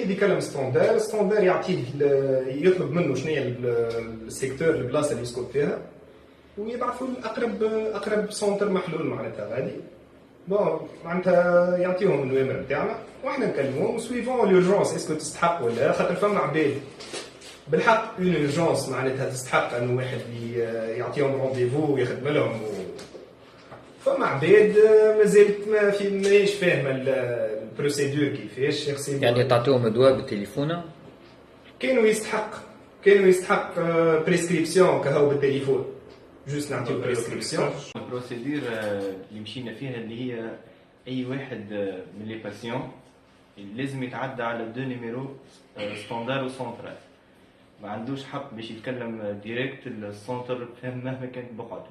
يزيد يكلم ستاندر يعطيه يطلب منه شنو هي السيكتور البلاصه اللي يسكن فيها ويبعثوا اقرب سونتر محلول معناتها غادي بون معناتها يعطيهم النوامر نتاعنا وحنا نكلموهم سويفون لورجونس اسكو تستحق ولا خاطر فما عباد بالحق اون اورجونس معناتها تستحق انه واحد يعطيهم رونديفو ويخدم لهم فما عباد مازالت ماهيش فاهمه البروسيدور كيفاش يغسل يعني تعطيهم دواء بالتليفون كانوا يستحق بريسكريبسيون كهو بالتليفون جوست نعطيو بريسكريبسيون البروسيدور اللي مشينا فيها اللي هي اي واحد من لي باسيون لازم يتعدى على دو نيميرو ستاندار وسونترال ما عندوش حق باش يتكلم ديريكت السونتر فهم مهما كانت بقعته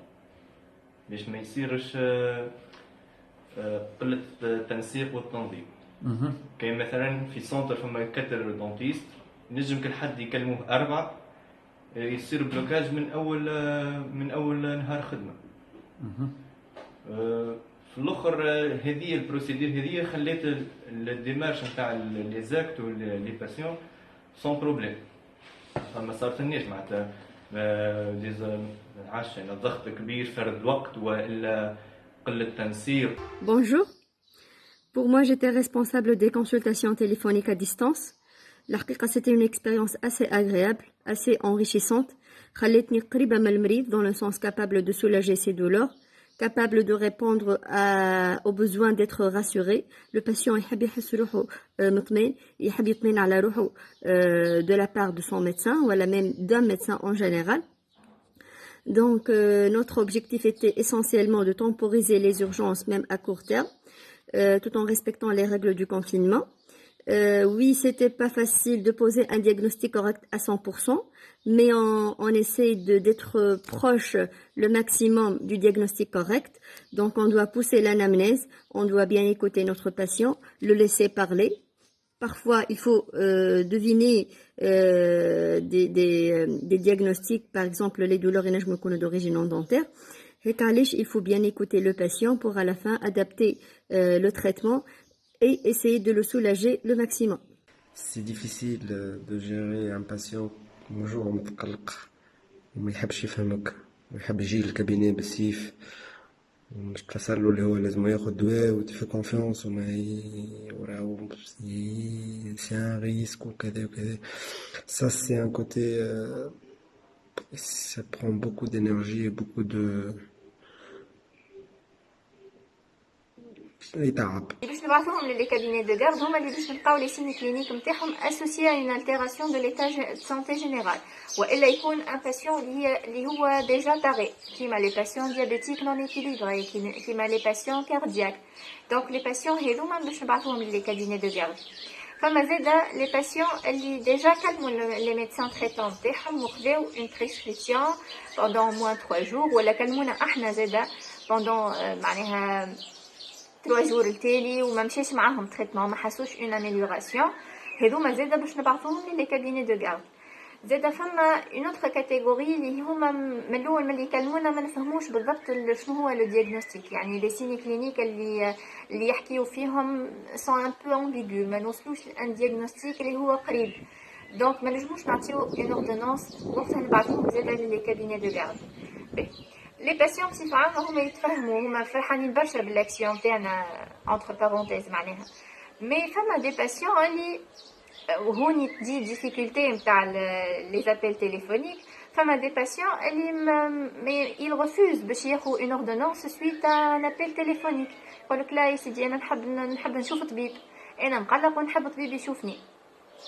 باش ما يصيرش قلة التنسيق والتنظيم. كاين مثلا في سونتر فما كتر دونتيست نجم كل حد يكلموه 4 يصير بلوكاج من اول نهار خدمه. في الاخر هذه البروسيدور هذه خلات الديمارش نتاع لي زاكت ولي باسيون سون بروبليم ما صارتلناش معناتها عشان الضغط كبير فرد وقت والا قله تنسيق. Bonjour. Pour moi, j'étais responsable des consultations téléphoniques à distance. La حقيقة c'était une expérience assez agréable, assez enrichissante. خلتني قريبة من المريض dans le sens capable de soulager ses douleurs, capable de répondre aux besoins d'être rassuré. Le patient يحب يحس روحه مطمئن, يحب يطمئن على روحه de la part de son médecin ou même d'un médecin en général. Donc notre objectif était essentiellement de temporiser les urgences même à court terme, tout en respectant les règles du confinement. Oui, c'était pas facile de poser un diagnostic correct à 100%, mais on essaie d'être proche le maximum du diagnostic correct. Donc on doit pousser l'anamnèse, on doit bien écouter notre patient, le laisser parler. Parfois, il faut deviner des diagnostics, par exemple les douleurs d'origine non dentaire. Il faut bien écouter le patient pour à la fin adapter le traitement et essayer de le soulager le maximum. C'est difficile de gérer un patient toujours متقلق وما يحبش يفهمك ويحب يجي للكابيني بالسيف ومش تفسرله اللي هو لازم ياخد دواء وتفي كونفيونس وما وراهو سي ان ريسك وكذا وكذا. Ça c'est un côté ça prend beaucoup d'énergie et beaucoup de يتعب. باش نبعثوهم للي كابيني دو غارد هما اللي باش نلقاو لي سيني كلينيك نتاعهم اسوسيي اون التيراسيون دو ليتا دو سانتي جينيرال والا يكون ان باسيون اللي هو ديجا تاري كيما لي باسيون ديابيتيك نون ايكيليبري كيما لي باسيون كاردياك. دونك لي باسيون هذوما باش نبعثوهم للي كابيني دو غارد. فما زاده لي باسيون اللي ديجا كلموا لي ميدسان تريتون تاعهم وخذاو اون بريسكريبسيون بوندون موان 3 جور ولا كلمونا احنا زاده بوندون معناها 3 جور التالي وما مشيش معاهم تريتمون ما حسوش اون اميليوراسيون. هذوما زاده باش نبعثوهم لي كابيني دو غارد. زاده فما اون اوتر كاتيجوري اللي هما من الاول ملي يكلمونا ما نفهموش بالضبط شنو هو لو دياغنوستيك يعني لي سيني كلينيك اللي يحكيو فيهم سون ان بو امبيغو ما نوصلوش لان دياغنوستيك اللي هو قريب. دونك ما نجموش نعطيو اون اوردونانس وقتها نبعثوهم زاده لي كابيني دو غارد. لي باسيون بصفه عامه هما يتفهموا هما فرحانين برشا بالاكسيون تاعنا انتر بارونتيز معناها. مي فما دي باسيون اللي وهوني تجي ديفيكولتي نتاع لي زابيل تيليفونيك. فما دي باسيون اللي مي il refuse باش ياخذ اون اوردونانس سويت ان ابيل تيليفونيك. يقولك لا يا سيدي انا نحب نشوف طبيب, انا مقلق ونحب طبيب يشوفني.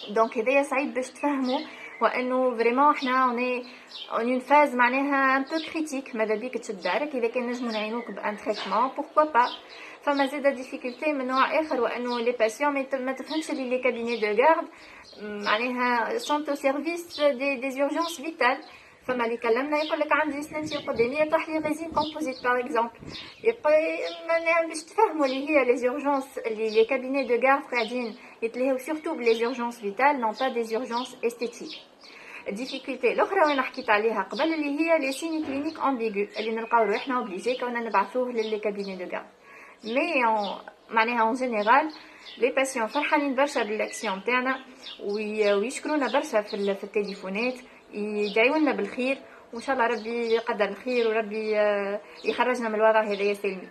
دونك هذايا صعيب باش تفهموا وانه فريمون احنا اون اون فاز معناها ان بو كريتيك. ماذا بيك تشد دارك اذا كان نجمو نعينوك بان تريتمون بوركوا با. فما زاده ديفيكولتي من نوع اخر وانه لي باسيون ما تفهمش اللي لي كابيني دو غارد معناها سونتو سيرفيس دي اورجونس فيتال. فما اللي كلمنا يقول لك عندي سنتي قدامي يطيح لي ريزين كومبوزيت باغ اكزومبل. يبقى باش تفهموا اللي هي لي اورجونس اللي لي كابيني دو غارد قاعدين يتلهوا سورتو بلي اورجونس فيتال نون با دي اورجونس استيتيك. الديفيكولتي الاخرى وانا حكيت عليها قبل اللي هي لي سيني كلينيك امبيغو اللي نلقاو روحنا اوبليجي كوننا نبعثوه للي كابيني دو غارد. مي معناها اون جينيرال لي باسيون فرحانين برشا بالاكسيون تاعنا ويشكرونا برشا في التليفونات، يدعيوا لنا بالخير، وان شاء الله ربي يقدر الخير وربي يخرجنا من الوضع هذا سلمي.